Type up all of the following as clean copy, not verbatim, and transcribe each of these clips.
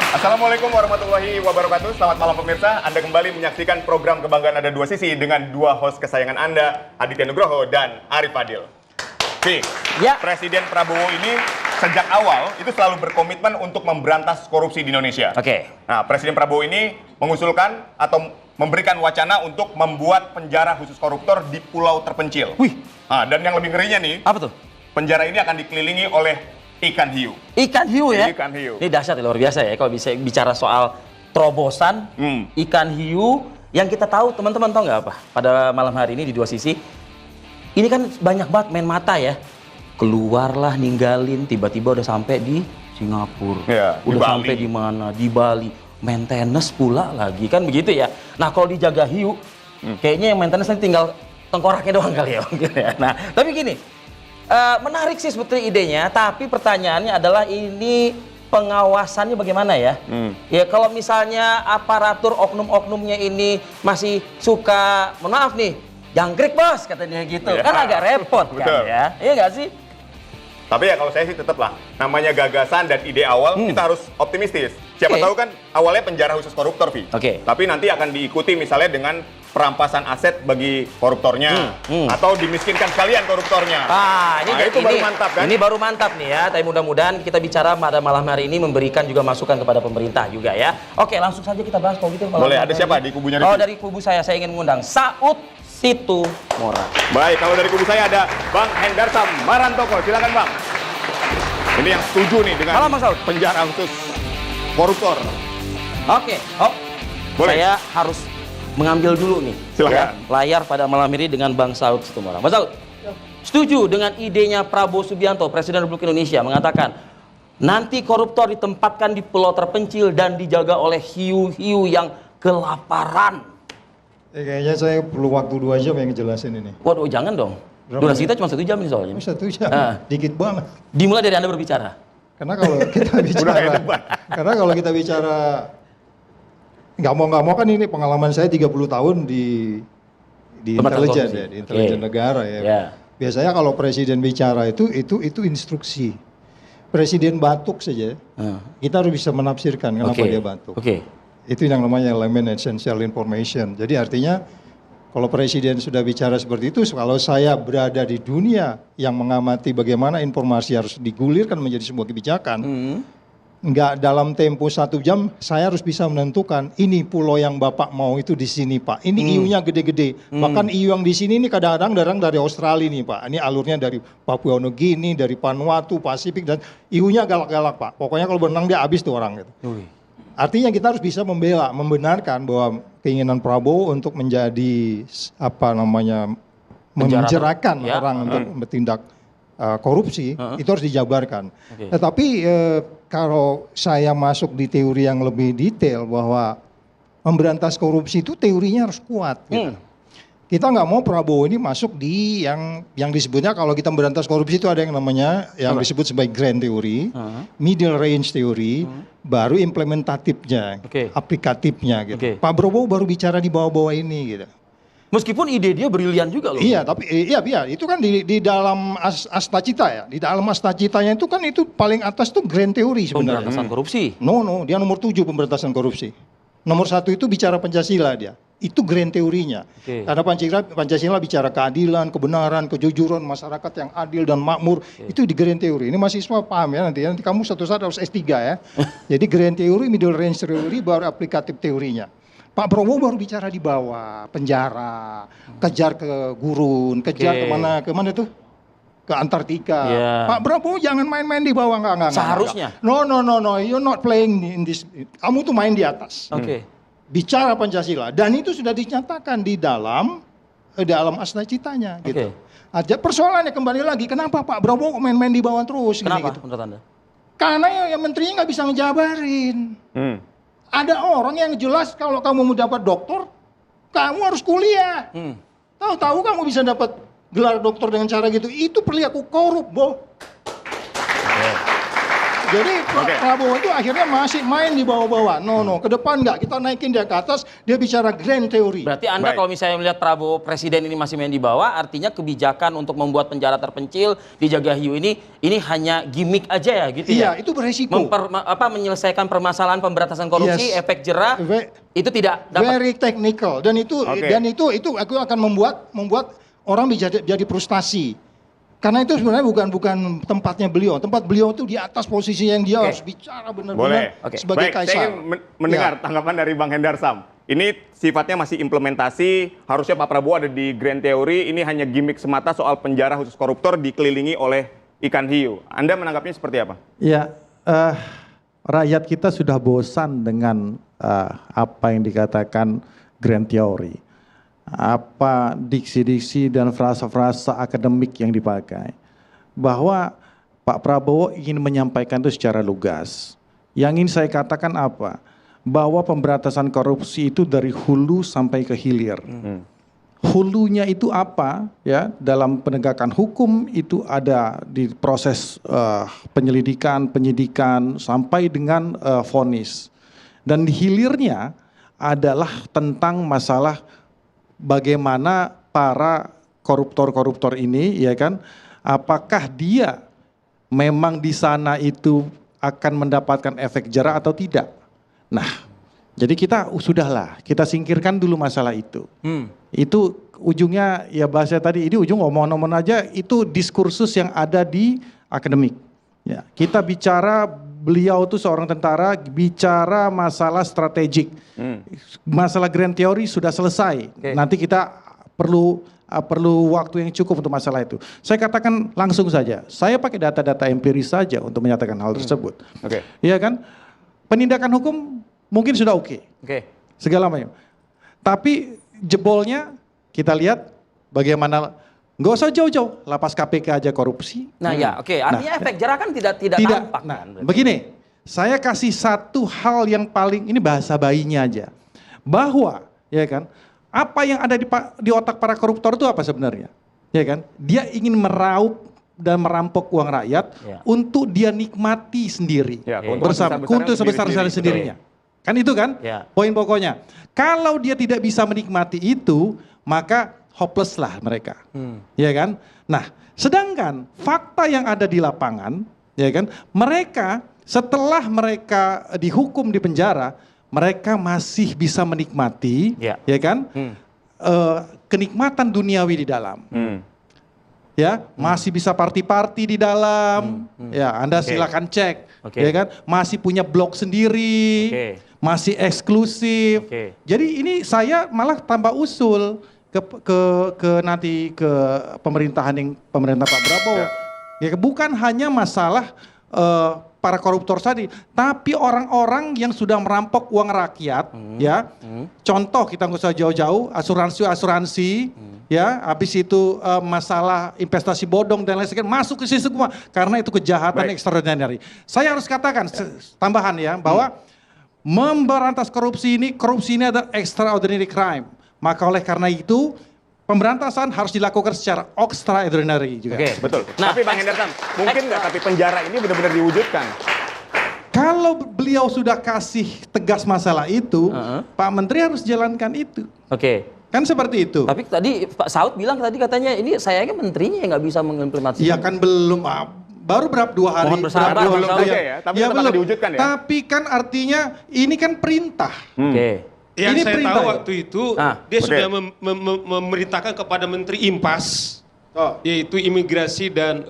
Assalamualaikum warahmatullahi wabarakatuh. Selamat malam pemirsa. Anda kembali menyaksikan program Kebanggaan Ada Dua Sisi dengan dua host kesayangan Anda, Aditya Nugroho dan Arif Fadil. Ya. Presiden Prabowo ini sejak awal itu selalu berkomitmen untuk memberantas korupsi di Indonesia. Oke. Nah, Presiden Prabowo ini mengusulkan atau memberikan wacana untuk membuat penjara khusus koruptor di pulau terpencil. Wih. Nah, dan yang lebih ngerinya nih, Apa tuh? penjara ini akan dikelilingi oleh ikan hiu. Ikan hiu ya? Ikan hiu. Ini dahsyat, luar biasa ya kalau bisa bicara soal terobosan ikan hiu yang kita tahu, teman-teman tahu nggak apa? Pada malam hari ini di Dua Sisi, ini kan banyak banget main mata ya. Keluarlah ninggalin, tiba-tiba udah sampai di Singapura. Ya, di udah Bali. sampai di mana? Di Bali. Maintenance pula lagi, kan begitu ya. Nah, kalau dijaga hiu, kayaknya yang maintenance nanti tinggal tengkoraknya doang kali ya mungkin ya. Nah, tapi gini, menarik sih sebetulnya idenya, tapi pertanyaannya adalah ini pengawasannya bagaimana ya? Ya kalau misalnya aparatur oknum-oknumnya ini masih suka, mohon maaf nih, jangkrik bos katanya gitu, Ya. kan agak repot kan Betul. ya? Iya nggak sih? Tapi ya kalau saya sih tetap lah, namanya gagasan dan ide awal kita harus optimistis. Siapa Oke. tahu kan awalnya penjara khusus koruptor, Vi. Oke. Tapi nanti akan diikuti misalnya dengan perampasan aset bagi koruptornya atau dimiskinkan sekalian koruptornya. Ini Nah, itu baru mantap kan? Ini baru mantap nih ya. Tapi mudah-mudahan kita bicara pada malam hari ini memberikan juga masukan kepada pemerintah juga ya. Oke, langsung saja kita bahas kalau gitu. Boleh, ada siapa di kubunya Oh, Rifki? dari kubu saya ingin mengundang Saud Situmorang. Baik, kalau dari kubu saya ada Bang Hendarsam Marantoko. Silakan Bang. Ini yang setuju nih dengan Halo, Mas Saud. penjara khusus koruptor. Oke, Boleh. saya harus mengambil dulu nih Silakan. layar pada malam ini dengan Bang Saud Situmorang. Mas Saud, setuju dengan idenya Prabowo Subianto, Presiden Republik Indonesia, mengatakan nanti koruptor ditempatkan di pulau terpencil dan dijaga oleh hiu-hiu yang kelaparan. Kayaknya saya perlu waktu 2 jam yang ngejelasin ini. Waduh, jangan dong. Berapa Durasi menit? kita cuma 1 jam nih soalnya. 1 jam, Ah. dikit banget. Dimulai dari Anda berbicara. Karena kalau kita Udah bicara, kayak debat. karena kalau kita bicara nggak mau kan ini pengalaman saya 30 tahun di Pemberantasan intelijen korupsi. ya, di intelijen Oke. negara ya. Ya. Biasanya kalau presiden bicara itu instruksi. Presiden batuk saja, kita harus bisa menafsirkan kenapa Oke. dia batuk. Oke. Itu yang namanya elemen essential information. Jadi artinya kalau presiden sudah bicara seperti itu, kalau saya berada di dunia yang mengamati bagaimana informasi harus digulirkan menjadi sebuah kebijakan, nggak dalam tempo 1 jam, saya harus bisa menentukan ini pulau yang Bapak mau itu di sini Pak. Ini iunya gede-gede. Bahkan iu yang di sini ini kadang-kadang datang dari Australia nih Pak. Ini alurnya dari Papua Nugini, dari Vanuatu, Pasifik, dan iunya galak-galak Pak. Pokoknya kalau berenang dia habis tuh orang gitu. Artinya kita harus bisa membenarkan bahwa keinginan Prabowo untuk menjadi memenjarakan ya. orang untuk bertindak korupsi itu harus dijabarkan. Oke. Tetapi kalau saya masuk di teori yang lebih detail bahwa memberantas korupsi itu teorinya harus kuat. Gitu. Kita nggak mau Prabowo ini masuk di yang disebutnya kalau kita memberantas korupsi itu ada yang namanya yang disebut sebagai grand theory, middle range theory, baru implementatifnya, Oke. aplikatifnya gitu. Oke. Pak Prabowo baru bicara di bawah-bawah ini gitu. Meskipun ide dia brilian juga loh. Iya, tapi itu kan di dalam Astacita ya. Di dalam Astacitanya itu kan itu paling atas tuh grand theory sebenarnya. Pemberantasan korupsi. No, dia nomor 7 pemberantasan korupsi. Nomor 1 itu bicara Pancasila dia. Itu grand teorinya. Oke. Karena Pancasila bicara keadilan, kebenaran, kejujuran, masyarakat yang adil dan makmur. Itu di grand teori. Ini mahasiswa paham ya nanti kamu suatu saat harus S3 ya. Jadi grand teori, middle range teori, baru aplikatif teorinya. Pak Prabowo baru bicara di bawah, penjara, kejar ke gurun, kejar kemana tuh? Ke Antartika. Yeah. Pak Prabowo jangan main-main di bawah, enggak. Seharusnya. No, you're not playing in this. Kamu tuh main di atas. Oke. Bicara Pancasila dan itu sudah dinyatakan di dalam Astacitanya gitu. Oke. Aja persoalannya kembali lagi, kenapa Pak Prabowo main-main di bawah terus? Kenapa Gitu. menurut Anda? Karena ya menterinya nggak bisa ngejabarin. Ada orang yang jelas kalau kamu mau dapat doktor, kamu harus kuliah. Tahu-tahu kamu bisa dapat gelar doktor dengan cara gitu, itu perilaku korup, Bo. Jadi Prabowo itu akhirnya masih main di bawah-bawah. No, ke depan nggak, kita naikin dia ke atas, dia bicara grand teori. Berarti Anda kalau misalnya melihat Prabowo presiden ini masih main di bawah, artinya kebijakan untuk membuat penjara terpencil di Jagahiu ini hanya gimmick aja ya gitu ya? Iya, itu beresiko. Menyelesaikan permasalahan pemberantasan korupsi, Yes. efek jerah, itu tidak dapat. Very technical, dan itu aku akan membuat orang jadi frustasi. Karena itu sebenarnya bukan tempatnya beliau. Tempat beliau itu di atas posisi yang dia harus bicara benar-benar sebagai Baik, kaisar. saya ingin mendengar tanggapan dari Bang Hendar Sam. Ini sifatnya masih implementasi, harusnya Pak Prabowo ada di grand teori, ini hanya gimmick semata soal penjara khusus koruptor dikelilingi oleh ikan hiu. Anda menanggapinya seperti apa? Ya, rakyat kita sudah bosan dengan apa yang dikatakan grand theory. Apa diksi-diksi dan frasa-frasa akademik yang dipakai. Bahwa Pak Prabowo ingin menyampaikan itu secara lugas. Yang ingin saya katakan apa? Bahwa pemberantasan korupsi itu dari hulu sampai ke hilir. Hulunya itu apa? Ya, dalam penegakan hukum itu ada di proses penyelidikan, penyidikan sampai dengan vonis. Dan di hilirnya adalah tentang masalah bagaimana para koruptor-koruptor ini, ya kan, apakah dia memang di sana itu akan mendapatkan efek jerah atau tidak. Nah, jadi sudahlah, kita singkirkan dulu masalah itu. Itu ujungnya, ya bahasa tadi, ini ujung omong-omong aja, itu diskursus yang ada di akademik. Ya, kita bicara, beliau itu seorang tentara, bicara masalah strategik. Masalah grand theory sudah selesai. Nanti kita perlu waktu yang cukup untuk masalah itu. Saya katakan langsung saja, saya pakai data-data empiris saja untuk menyatakan hal tersebut. Iya kan? Penindakan hukum mungkin sudah oke. Segala macam. Tapi jebolnya kita lihat bagaimana. Nggak usah jauh-jauh, lapas KPK aja korupsi. Nah ya, artinya efek jerah kan tidak tampak. Nah, begini, saya kasih satu hal yang paling, ini bahasa bayinya aja. Bahwa, ya kan, apa yang ada di otak para koruptor itu apa sebenarnya? Ya kan, dia ingin meraup dan merampok uang rakyat untuk dia nikmati sendiri. Bersama, untuk sebesar-besar sendirinya. Kan itu kan, poin pokoknya. Kalau dia tidak bisa menikmati itu, maka hopeless lah mereka, ya kan? Nah, sedangkan fakta yang ada di lapangan, ya kan? Mereka setelah mereka dihukum di penjara, mereka masih bisa menikmati, ya kan? Kenikmatan duniawi di dalam, ya, masih bisa party-party di dalam, ya. Anda silakan cek, ya kan? Masih punya blog sendiri, masih eksklusif. Jadi ini saya malah tambah usul. Nanti ke pemerintah Pak Prabowo, ya bukan hanya masalah para koruptor tadi, tapi orang-orang yang sudah merampok uang rakyat, ya. Contoh kita nggak usah jauh-jauh, asuransi, ya, habis itu masalah investasi bodong dan lain sebagainya masuk ke situ semua karena itu kejahatan extraordinary. Saya harus katakan tambahan ya bahwa memberantas korupsi ini adalah extraordinary crime. Maka oleh karena itu pemberantasan harus dilakukan secara extraordinary juga. Betul. Nah, tapi Bang Hendar Sam, mungkin nggak tapi penjara ini benar-benar diwujudkan? Kalau beliau sudah kasih tegas masalah itu, Pak Menteri harus jalankan itu. Kan seperti itu. Tapi tadi Pak Saud bilang katanya ini sayangnya menterinya yang nggak bisa mengimplementasikan. Iya kan belum, baru berapa 2 hari. Mohon bersabar, belum tapi belum diwujudkan ya. Tapi kan artinya ini kan perintah. Yang ini saya perintah tahu ya? waktu itu dia sudah memerintahkan kepada Menteri Impas, yaitu imigrasi dan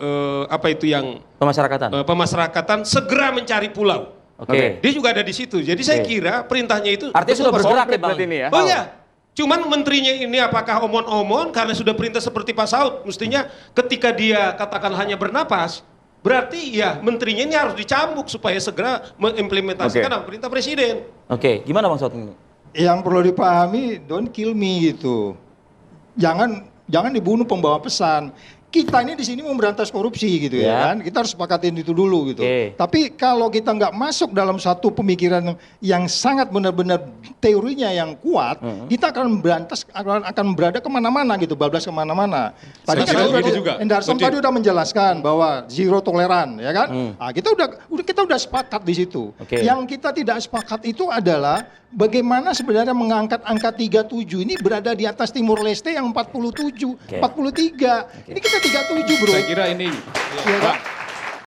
apa itu yang pemasyarakatan segera mencari pulau. Dia juga ada di situ. Jadi saya kira perintahnya itu artinya sudah bergerak ya Bang. Ini ya. Oh ya. Cuman menterinya ini apakah omon-omon karena sudah perintah seperti Pak Saud, mestinya ketika dia katakan hanya bernapas, berarti ya menterinya ini harus dicambuk supaya segera mengimplementasikan perintah presiden. Gimana Bang Saud ini? Yang perlu dipahami, don't kill me gitu. Jangan dibunuh pembawa pesan. kita ini di sini mau memberantas korupsi gitu ya kan. Kita harus sepakatin itu dulu gitu. Tapi kalau kita nggak masuk dalam satu pemikiran yang sangat benar-benar teorinya yang kuat, kita akan memberantas, akan berada kemana-mana gitu, bablas kemana-mana. Tadi kan Endarsam tadi udah menjelaskan bahwa zero toleran, ya kan? Nah, kita udah sepakat di situ. Yang kita tidak sepakat itu adalah bagaimana sebenarnya mengangkat angka 37 ini berada di atas Timur Leste yang 47, 43. Ini kita 37, bro. Saya kira ini ya,